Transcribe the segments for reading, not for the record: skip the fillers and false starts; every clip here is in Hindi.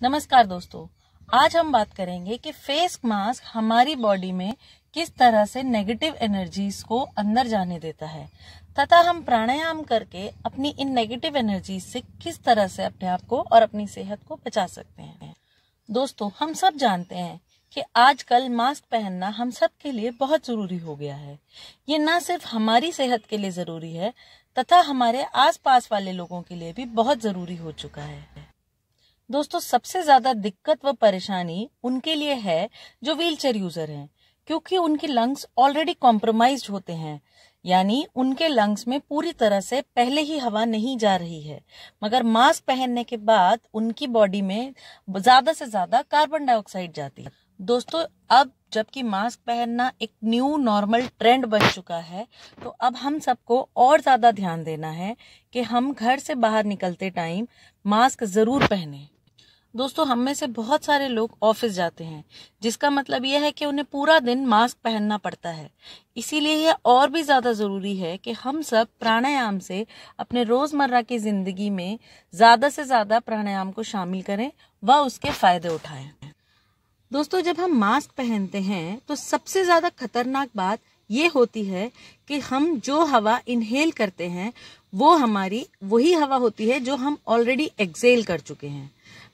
नमस्कार दोस्तों, आज हम बात करेंगे कि फेस मास्क हमारी बॉडी में किस तरह से नेगेटिव एनर्जीज को अंदर जाने देता है तथा हम प्राणायाम करके अपनी इन नेगेटिव एनर्जीज से किस तरह से अपने आप को और अपनी सेहत को बचा सकते हैं। दोस्तों, हम सब जानते हैं कि आजकल मास्क पहनना हम सब के लिए बहुत जरूरी हो गया है। ये न सिर्फ हमारी सेहत के लिए जरूरी है तथा हमारे आसपास वाले लोगों के लिए भी बहुत जरूरी हो चुका है। दोस्तों, सबसे ज्यादा दिक्कत व परेशानी उनके लिए है जो व्हीलचेयर यूजर हैं, क्योंकि उनके लंग्स ऑलरेडी कॉम्प्रोमाइज्ड होते हैं, यानी उनके लंग्स में पूरी तरह से पहले ही हवा नहीं जा रही है, मगर मास्क पहनने के बाद उनकी बॉडी में ज्यादा से ज्यादा कार्बन डाइऑक्साइड जाती है। दोस्तों, अब जबकि मास्क पहनना एक न्यू नॉर्मल ट्रेंड बन चुका है, तो अब हम सबको और ज्यादा ध्यान देना है कि हम घर से बाहर निकलते टाइम मास्क जरूर पहने। दोस्तों, हम में से बहुत सारे लोग ऑफिस जाते हैं, जिसका मतलब यह है कि उन्हें पूरा दिन मास्क पहनना पड़ता है। इसीलिए यह और भी ज्यादा जरूरी है कि हम सब प्राणायाम से अपने रोजमर्रा की जिंदगी में ज्यादा से ज्यादा प्राणायाम को शामिल करें व उसके फायदे उठाएं। दोस्तों, जब हम मास्क पहनते हैं तो सबसे ज्यादा खतरनाक बात ये होती है कि हम जो हवा इनहेल करते हैं वो हमारी वही हवा होती है जो हम ऑलरेडी एक्सेल कर चुके हैं।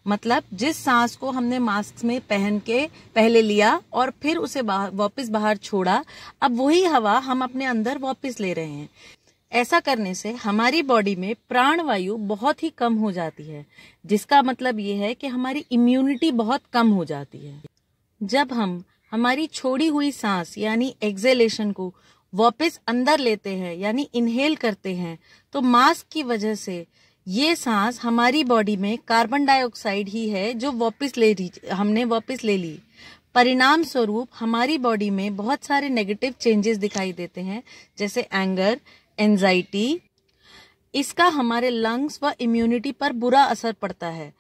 मतलब जिस सांस को हमने मास्क में पहन के पहले लिया और फिर उसे वापस बाहर छोड़ा, अब वही हवा हम अपने अंदर वापस ले रहे हैं। ऐसा करने से हमारी बॉडी में प्राणवायु बहुत ही कम हो जाती है, जिसका मतलब ये है कि हमारी इम्यूनिटी बहुत कम हो जाती है। जब हम हमारी छोड़ी हुई सांस यानी एक्सेलेशन को वापस अंदर लेते हैं यानी इनहेल करते हैं, तो मास्क की वजह से ये सांस हमारी बॉडी में कार्बन डाइऑक्साइड ही है जो हमने वापस ले ली। परिणाम स्वरूप हमारी बॉडी में बहुत सारे नेगेटिव चेंजेस दिखाई देते हैं, जैसे एंगर, एंजाइटी। इसका हमारे लंग्स व इम्यूनिटी पर बुरा असर पड़ता है।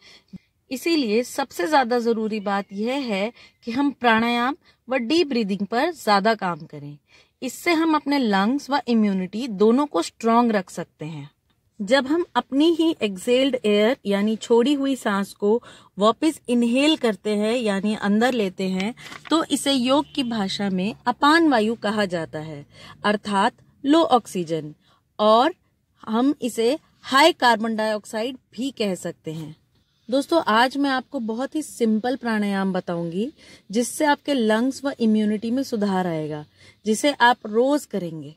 इसीलिए सबसे ज्यादा जरूरी बात यह है कि हम प्राणायाम व डीप ब्रीदिंग पर ज्यादा काम करें। इससे हम अपने लंग्स व इम्यूनिटी दोनों को स्ट्रांग रख सकते हैं। जब हम अपनी ही एक्सेल्ड एयर यानी छोड़ी हुई सांस को वापस इनहेल करते हैं यानी अंदर लेते हैं, तो इसे योग की भाषा में अपान वायु कहा जाता है, अर्थात लो ऑक्सीजन, और हम इसे हाई कार्बन डाइऑक्साइड भी कह सकते हैं। दोस्तों, आज मैं आपको बहुत ही सिंपल प्राणायाम बताऊंगी जिससे आपके लंग्स व इम्यूनिटी में सुधार आएगा, जिसे आप रोज करेंगे।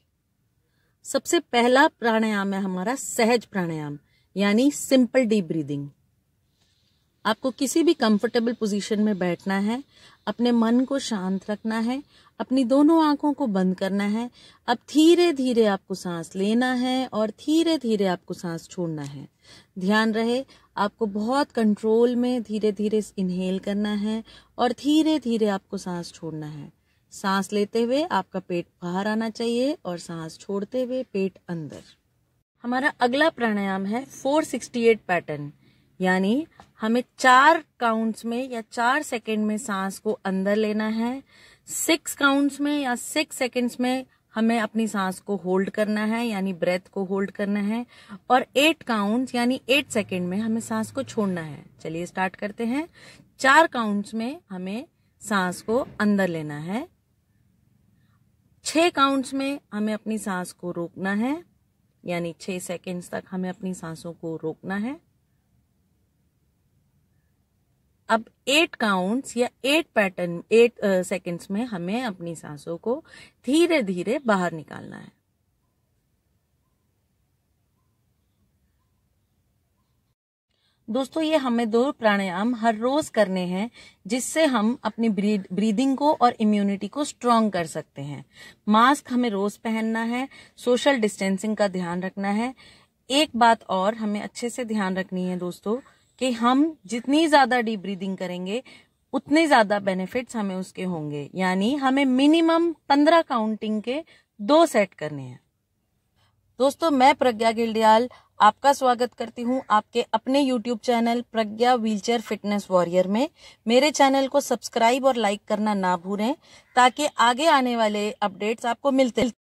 सबसे पहला प्राणायाम है हमारा सहज प्राणायाम यानी सिंपल डीप ब्रीदिंग। आपको किसी भी कंफर्टेबल पोजीशन में बैठना है, अपने मन को शांत रखना है, अपनी दोनों आंखों को बंद करना है। अब धीरे धीरे आपको सांस लेना है और धीरे धीरे आपको सांस छोड़ना है। ध्यान रहे, आपको बहुत कंट्रोल में धीरे धीरे इनहेल करना है और धीरे धीरे आपको सांस छोड़ना है। सांस लेते हुए आपका पेट बाहर आना चाहिए और सांस छोड़ते हुए पेट अंदर। हमारा अगला प्राणायाम है 468 पैटर्न, यानी हमें 4 काउंट्स में या 4 सेकंड में सांस को अंदर लेना है, 6 काउंट्स में या 6 सेकंड्स में हमें अपनी सांस को होल्ड करना है यानी ब्रेथ को होल्ड करना है, और 8 काउंट्स यानी 8 सेकंड में हमें सांस को छोड़ना है। चलिए स्टार्ट करते हैं। 4 काउंट्स में हमें सांस को अंदर लेना है, 6 काउंट्स में हमें अपनी सांस को रोकना है यानी 6 सेकंड्स तक हमें अपनी सांसों को रोकना है। अब 8 काउंट्स या 8 सेकंड्स में हमें अपनी सांसों को धीरे धीरे बाहर निकालना है। दोस्तों, ये हमें 2 प्राणायाम हर रोज करने हैं, जिससे हम अपनी ब्रीदिंग को और इम्यूनिटी को स्ट्रांग कर सकते हैं। मास्क हमें रोज पहनना है, सोशल डिस्टेंसिंग का ध्यान रखना है। एक बात और हमें अच्छे से ध्यान रखनी है दोस्तों, कि हम जितनी ज्यादा डीप ब्रीदिंग करेंगे उतने ज्यादा बेनिफिट्स हमें उसके होंगे, यानी हमें मिनिमम 15 काउंटिंग के 2 सेट करने हैं। दोस्तों, मैं प्रज्ञा गिल्डियाल आपका स्वागत करती हूं आपके अपने YouTube चैनल प्रज्ञा व्हीलचेयर फिटनेस वॉरियर में। मेरे चैनल को सब्सक्राइब और लाइक करना ना भूलें, ताकि आगे आने वाले अपडेट्स आपको मिलते